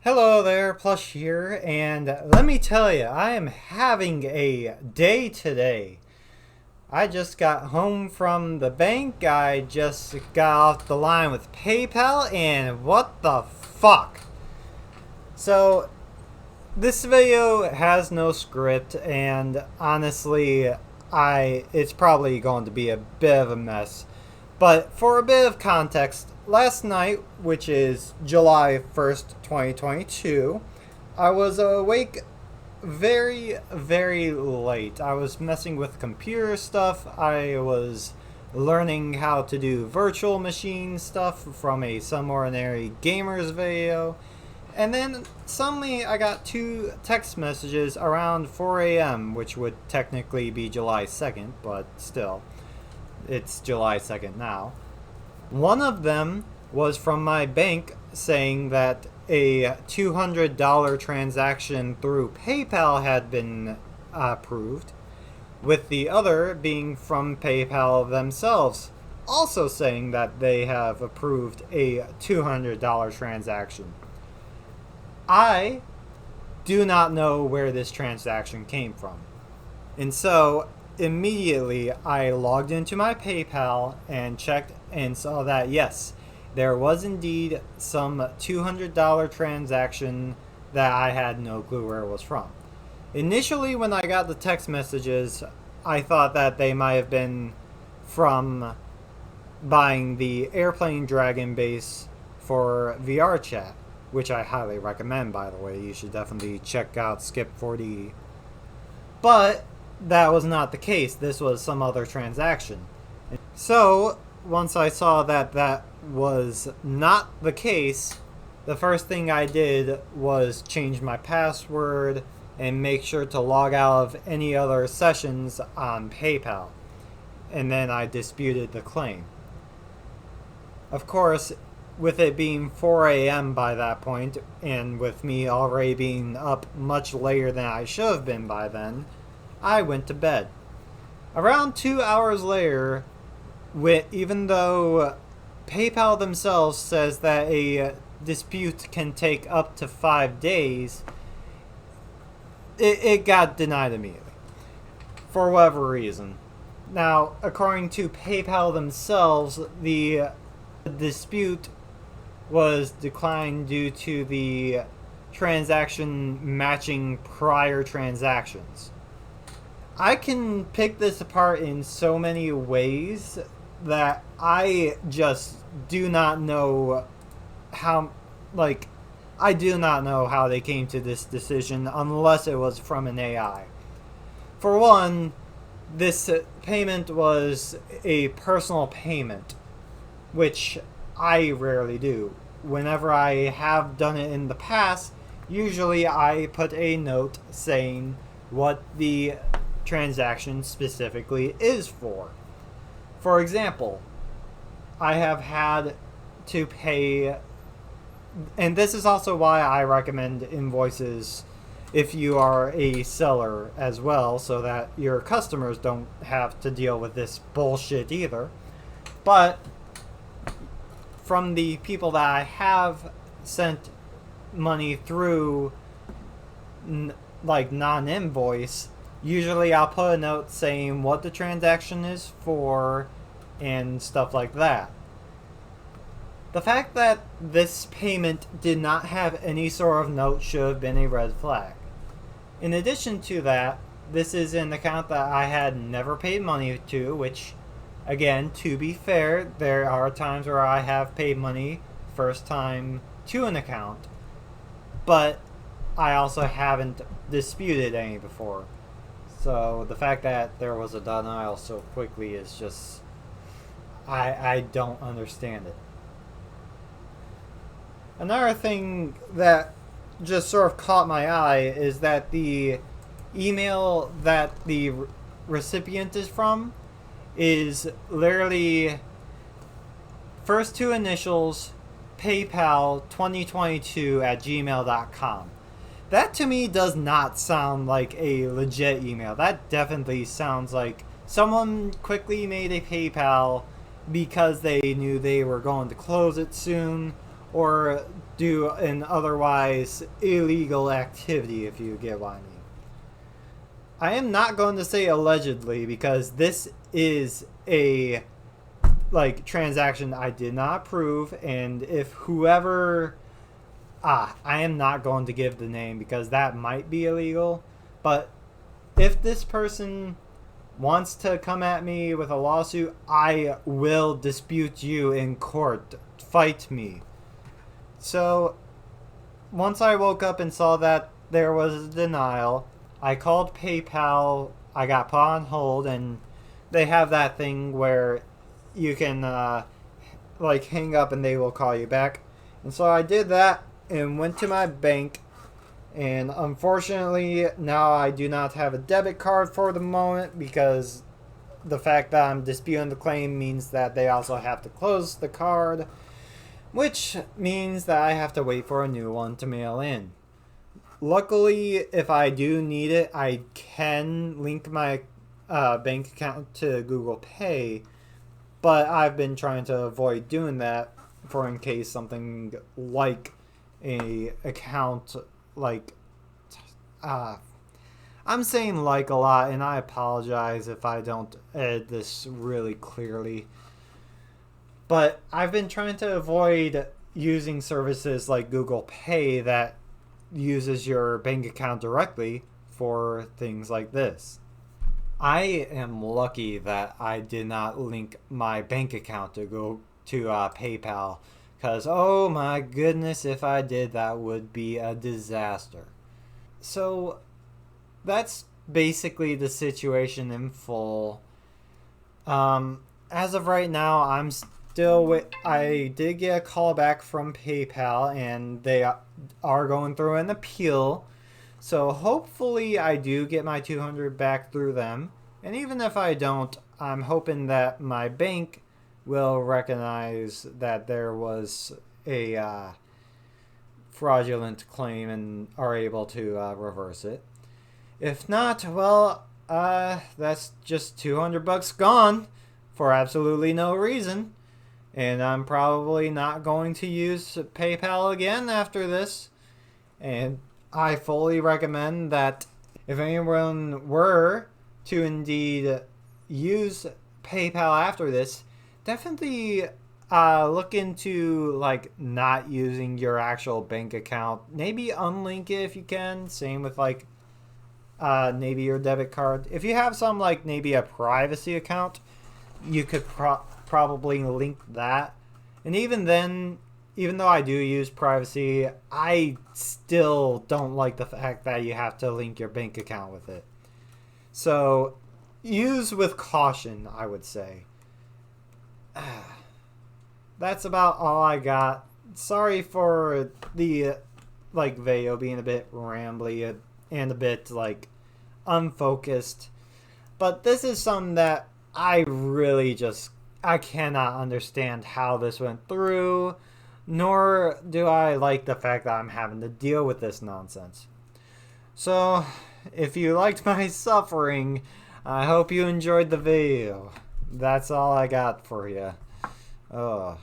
Hello there, Plush here, and let me tell you, I am having a day today. I just got home from the bank, I just got off the line with PayPal, and what the fuck? So, this video has no script, and honestly, it's probably going to be a bit of a mess. But for a bit of context, last night, which is July 1st, 2022, I was awake very, very late. I was messing with computer stuff. I was learning how to do virtual machine stuff from a Some Ordinary Gamers video. And then suddenly I got two text messages around 4 a.m., which would technically be July 2nd, but still, it's July 2nd now. One of them was from my bank saying that a $200 transaction through PayPal had been approved, with the other being from PayPal themselves, also saying that they have approved a $200 transaction. I do not know where this transaction came from. And so immediately I logged into my PayPal and checked and saw that yes, there was indeed some $200 transaction that I had no clue where it was from. Initially, when I got the text messages, I thought that they might have been from buying the Airplane Dragon base for VR chat, which I highly recommend, by the way. You should definitely check out Skip 4D. But that was not the case. This was some other transaction. So, once I saw that that was not the case, the first thing I did was change my password and make sure to log out of any other sessions on PayPal. And then I disputed the claim. Of course, with it being 4 a.m. by that point, and with me already being up much later than I should have been by then, I went to bed. Around 2 hours later, even though PayPal themselves says that a dispute can take up to 5 days, it got denied immediately. For whatever reason. Now, according to PayPal themselves, the dispute was declined due to the transaction matching prior transactions. I can pick this apart in so many ways that I just do not know how, I do not know how they came to this decision unless it was from an AI. For one, this payment was a personal payment, which I rarely do. Whenever I have done it in the past, usually I put a note saying what the transaction specifically is for. For example, I have had to pay, and this is also why I recommend invoices if you are a seller as well, so that your customers don't have to deal with this bullshit either. But from the people that I have sent money through, non-invoice, usually I'll put a note saying what the transaction is for and stuff like that. The fact that this payment did not have any sort of note should have been a red flag. In addition to that, this is an account that I had never paid money to, which, again, to be fair, there are times where I have paid money first time to an account, but I also haven't disputed any before. So the fact that there was a denial so quickly is just, I don't understand it. Another thing that just sort of caught my eye is that the email that the recipient is from is literally first two initials PayPal 2022 at gmail.com. That to me does not sound like a legit email. That definitely sounds like someone quickly made a PayPal because they knew they were going to close it soon, or do an otherwise illegal activity, if you get what I mean. I am not going to say allegedly because this is a transaction I did not approve, and if whoever I am not going to give the name because that might be illegal, but if this person wants to come at me with a lawsuit, I will dispute you in court. Fight me. So, once I woke up and saw that there was a denial, I called PayPal. I got put on hold, and they have that thing where you can hang up and they will call you back. And so I did that and went to my bank. And unfortunately, now I do not have a debit card for the moment because the fact that I'm disputing the claim means that they also have to close the card, which means that I have to wait for a new one to mail in. Luckily, if I do need it, I can link my bank account to Google Pay, but I've been trying to avoid doing that for in case something like a account I'm saying a lot, and I apologize if I don't edit this really clearly. But I've been trying to avoid using services like Google Pay that uses your bank account directly for things like this. I am lucky that I did not link my bank account to PayPal, because oh my goodness, if I did, that would be a disaster. So that's basically the situation in full. As of right now, I did get a call back from PayPal, and they are going through an appeal. So hopefully I do get my $200 back through them. And even if I don't, I'm hoping that my bank will recognize that there was a fraudulent claim and are able to reverse it. If not, well, that's just $200 gone for absolutely no reason. And I'm probably not going to use PayPal again after this. And I fully recommend that if anyone were to indeed use PayPal after this, definitely look into not using your actual bank account. Maybe unlink it if you can. Same with maybe your debit card. If you have some maybe a privacy account, you could probably link that. And even then, even though I do use privacy, I still don't like the fact that you have to link your bank account with it. So use with caution, I would say. That's about all I got. Sorry for the video being a bit rambly and a bit unfocused, but this is something that I cannot understand how this went through, nor do I like the fact that I'm having to deal with this nonsense. So if you liked my suffering, I hope you enjoyed the video. That's all I got for you. Oh.